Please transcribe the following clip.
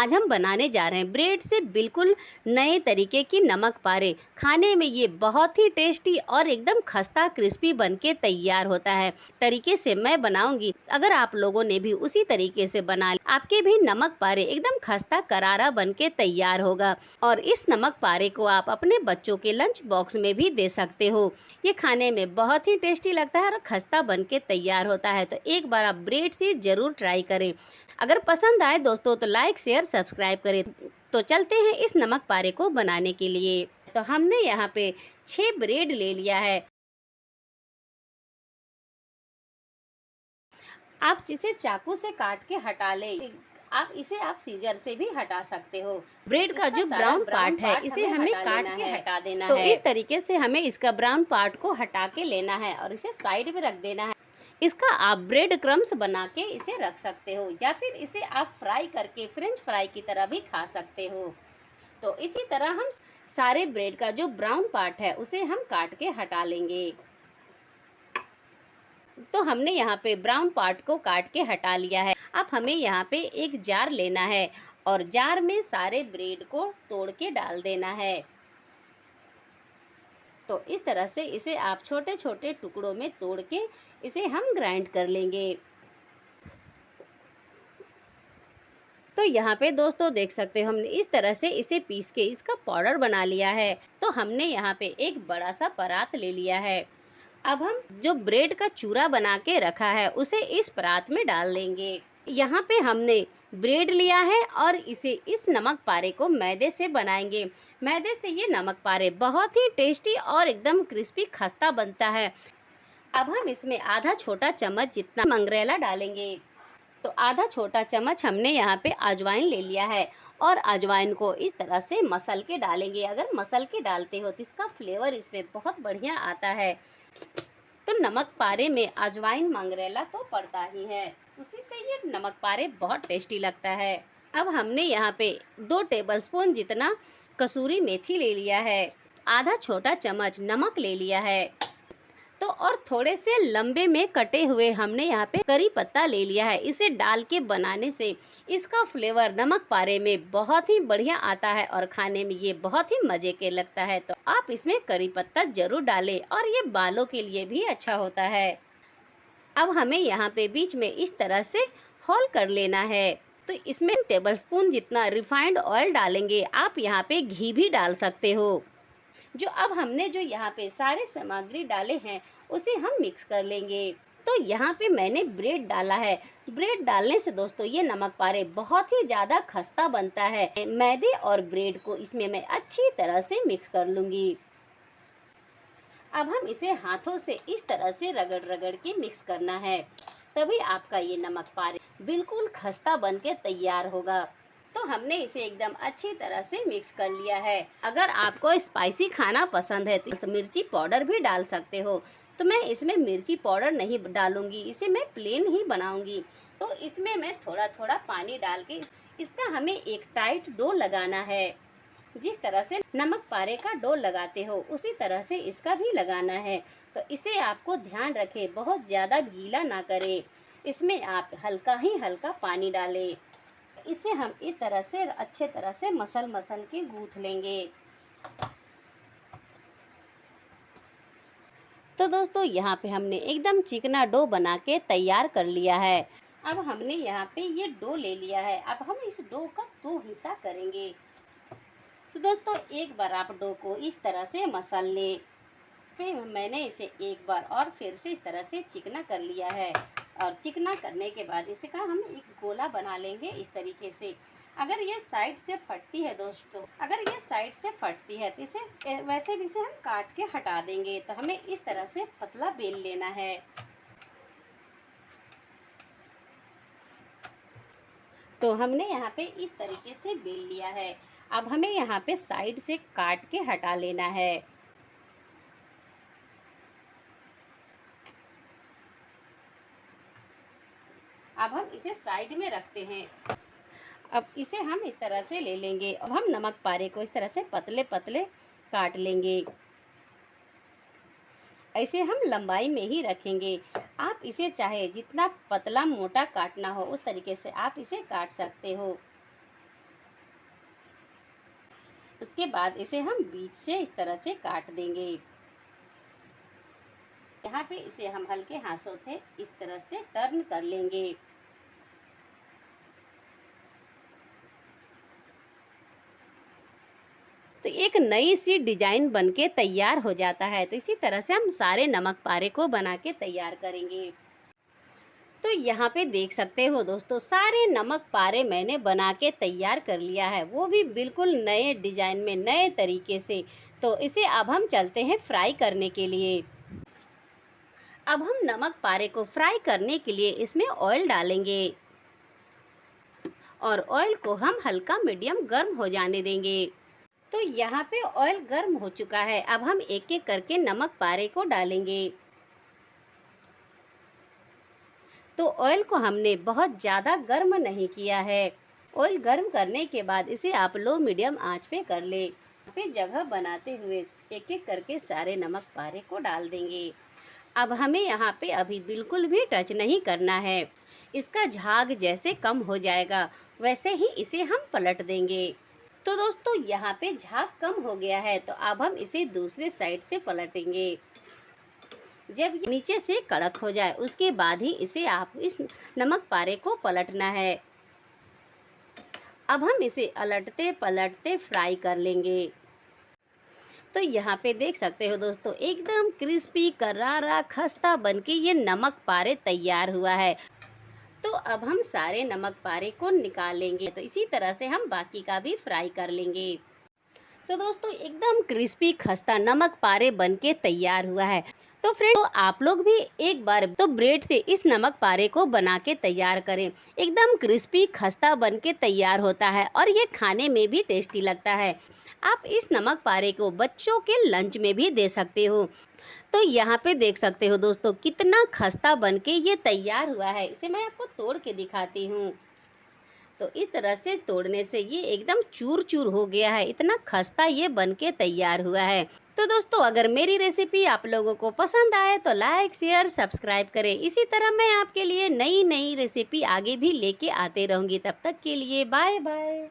आज हम बनाने जा रहे हैं ब्रेड से बिल्कुल नए तरीके की नमक पारे। खाने में ये बहुत ही टेस्टी और एकदम खस्ता क्रिस्पी बनके तैयार होता है। तरीके से मैं बनाऊंगी, अगर आप लोगों ने भी उसी तरीके से बना लिया, आपके भी नमक पारे एकदम खस्ता करारा बनके तैयार होगा। और इस नमक पारे को आप अपने बच्चों के लंच बॉक्स में भी दे सकते हो। ये खाने में बहुत ही टेस्टी लगता है और खस्ता बनके तैयार होता है। तो एक बार आप ब्रेड से ज़रूर ट्राई करें। अगर पसंद आए दोस्तों तो लाइक शेयर सब्सक्राइब करें। तो चलते हैं इस नमक पारे को बनाने के लिए। तो हमने यहाँ पे 6 ब्रेड ले लिया है। आप इसे चाकू से काट के हटा लें। आप सीजर से भी हटा सकते हो। ब्रेड का जो ब्राउन पार्ट है इसे हमें काट के हटा देना है। तो इस तरीके से हमें इसका ब्राउन पार्ट को हटा के लेना है और इसे साइड में रख देना है। इसका आप ब्रेड क्रम्स बना के इसे रख सकते हो या फिर इसे आप फ्राई करके फ्रेंच फ्राई की तरह भी खा सकते हो। तो इसी तरह हम सारे ब्रेड का जो ब्राउन पार्ट है उसे हम काट के हटा लेंगे। तो हमने यहाँ पे ब्राउन पार्ट को काट के हटा लिया है। अब हमें यहाँ पे एक जार लेना है और जार में सारे ब्रेड को तोड़ के डाल देना है। तो इस तरह से इसे आप छोटे छोटे टुकड़ों में तोड़ के इसे हम ग्राइंड कर लेंगे। तो यहाँ पे दोस्तों देख सकते हो हमने इस तरह से इसे पीस के इसका पाउडर बना लिया है। तो हमने यहाँ पे एक बड़ा सा परात ले लिया है। अब हम जो ब्रेड का चूरा बना के रखा है उसे इस परात में डाल लेंगे। यहाँ पे हमने ब्रेड लिया है और इसे इस नमक पारे को मैदे से बनाएंगे। मैदे से ये नमक पारे बहुत ही टेस्टी और एकदम क्रिस्पी खस्ता बनता है। अब हम इसमें आधा छोटा चम्मच जितना मंगरेला डालेंगे। तो आधा छोटा चम्मच हमने यहाँ पे अजवाइन ले लिया है और अजवाइन को इस तरह से मसल के डालेंगे। अगर मसल के डालते हो तो इसका फ्लेवर इसमें बहुत बढ़िया आता है। तो नमक पारे में अजवाइन मंगरेला तो पड़ता ही है, उसी से ये नमक पारे बहुत टेस्टी लगता है। अब हमने यहाँ पे 2 टेबलस्पून जितना कसूरी मेथी ले लिया है, आधा छोटा चम्मच नमक ले लिया है। तो और थोड़े से लंबे में कटे हुए हमने यहाँ पे करी पत्ता ले लिया है। इसे डाल के बनाने से इसका फ्लेवर नमक पारे में बहुत ही बढ़िया आता है और खाने में ये बहुत ही मज़े के लगता है। तो आप इसमें करी पत्ता ज़रूर डालें और ये बालों के लिए भी अच्छा होता है। अब हमें यहाँ पे बीच में इस तरह से होल कर लेना है। तो इसमें टेबलस्पून जितना रिफाइंड ऑयल डालेंगे। आप यहाँ पे घी भी डाल सकते हो। जो अब हमने जो यहाँ पे सारे सामग्री डाले हैं उसे हम मिक्स कर लेंगे। तो यहाँ पे मैंने ब्रेड डाला है। ब्रेड डालने से दोस्तों ये नमक पारे बहुत ही ज़्यादा खस्ता बनता है। मैदे और ब्रेड को इसमें मैं अच्छी तरह से मिक्स कर लूँगी। अब हम इसे हाथों से इस तरह से रगड़ रगड़ के मिक्स करना है, तभी आपका ये नमक पारे बिल्कुल खस्ता बन के तैयार होगा। तो हमने इसे एकदम अच्छी तरह से मिक्स कर लिया है। अगर आपको स्पाइसी खाना पसंद है तो मिर्ची पाउडर भी डाल सकते हो। तो मैं इसमें मिर्ची पाउडर नहीं डालूंगी, इसे मैं प्लेन ही बनाऊंगी। तो इसमें मैं थोड़ा थोड़ा पानी डाल के इसका हमें एक टाइट डो लगाना है। जिस तरह से नमक पारे का डो लगाते हो उसी तरह से इसका भी लगाना है। तो इसे आपको ध्यान रखें, बहुत ज़्यादा गीला ना करें। इसमें आप हल्का ही हल्का पानी डालें। इसे हम इस तरह से अच्छे तरह से मसल के गूँथ लेंगे। तो दोस्तों यहाँ पे हमने एकदम चिकना डो बना के तैयार कर लिया है। अब हमने यहाँ पे ये डो ले लिया है। अब हम इस डो का 2 हिस्सा करेंगे। तो दोस्तों एक बार आप डो को इस तरह से मसल लें। फिर मैंने इसे एक बार और फिर से इस तरह से चिकना कर लिया है। और चिकना करने के बाद इसका हम एक गोला बना लेंगे इस तरीके से। अगर ये साइड से फटती है दोस्तों, अगर ये साइड से फटती है तो इसे वैसे भी इसे हम काट के हटा देंगे। तो हमें इस तरह से पतला बेल लेना है। तो हमने यहाँ पे इस तरीके से बेल लिया है। अब हमें यहाँ पे साइड से काट के हटा लेना है। अब हम इसे साइड में रखते हैं। अब इसे हम इस तरह से ले लेंगे। अब हम नमक पारे को इस तरह से पतले पतले काट लेंगे। ऐसे हम लंबाई में ही रखेंगे। आप इसे चाहे जितना पतला मोटा काटना हो उस तरीके से आप इसे काट सकते हो। उसके बाद इसे हम बीच से इस तरह से काट देंगे। यहाँ पे इसे हम हल्के हाथों से इस तरह से टर्न कर लेंगे। तो एक नई सी डिजाइन बनके तैयार हो जाता है। तो इसी तरह से हम सारे नमक पारे को बना के तैयार करेंगे। तो यहाँ पे देख सकते हो दोस्तों, सारे नमक पारे मैंने बना के तैयार कर लिया है, वो भी बिल्कुल नए डिजाइन में, नए तरीके से। तो इसे अब हम चलते हैं फ्राई करने के लिए। अब हम नमक पारे को फ्राई करने के लिए इसमें ऑयल डालेंगे और ऑयल को हम हल्का मीडियम गर्म हो जाने देंगे। तो यहाँ पे ऑयल गर्म हो चुका है। अब हम एक एक करके नमक पारे को डालेंगे। तो ऑयल को हमने बहुत ज़्यादा गर्म नहीं किया है। ऑयल गर्म करने के बाद इसे आप लो मीडियम आंच पे कर ले। पे जगह बनाते हुए एक एक करके सारे नमक पारे को डाल देंगे। अब हमें यहाँ पे अभी बिल्कुल भी टच नहीं करना है। इसका झाग जैसे कम हो जाएगा वैसे ही इसे हम पलट देंगे। तो दोस्तों यहाँ पे झाग कम हो गया है, तो अब हम इसे दूसरे साइड से पलटेंगे। जब ये नीचे से कड़क हो जाए उसके बाद ही इसे आप इस नमक पारे को पलटना है। अब हम इसे अलटते पलटते फ्राई कर लेंगे। तो यहाँ पे देख सकते हो दोस्तों, एकदम क्रिस्पी करारा खस्ता बनके ये नमक पारे तैयार हुआ है। तो अब हम सारे नमक पारे को निकाल लेंगे। तो इसी तरह से हम बाकी का भी फ्राई कर लेंगे। तो दोस्तों एकदम क्रिस्पी खस्ता नमक पारे बनके तैयार हुआ है। तो फ्रेंड, आप लोग भी एक बार तो ब्रेड से इस नमक पारे को बना के तैयार करें। एकदम क्रिस्पी खस्ता बनके तैयार होता है और ये खाने में भी टेस्टी लगता है। आप इस नमक पारे को बच्चों के लंच में भी दे सकते हो। तो यहाँ पे देख सकते हो दोस्तों, कितना खस्ता बनके ये तैयार हुआ है। इसे मैं आपको तोड़ के दिखाती हूँ। तो इस तरह से तोड़ने से ये एकदम चूर चूर हो गया है। इतना खस्ता ये बनके तैयार हुआ है। तो दोस्तों, अगर मेरी रेसिपी आप लोगों को पसंद आए तो लाइक शेयर सब्सक्राइब करें। इसी तरह मैं आपके लिए नई नई रेसिपी आगे भी लेके आते रहूँगी। तब तक के लिए बाय बाय।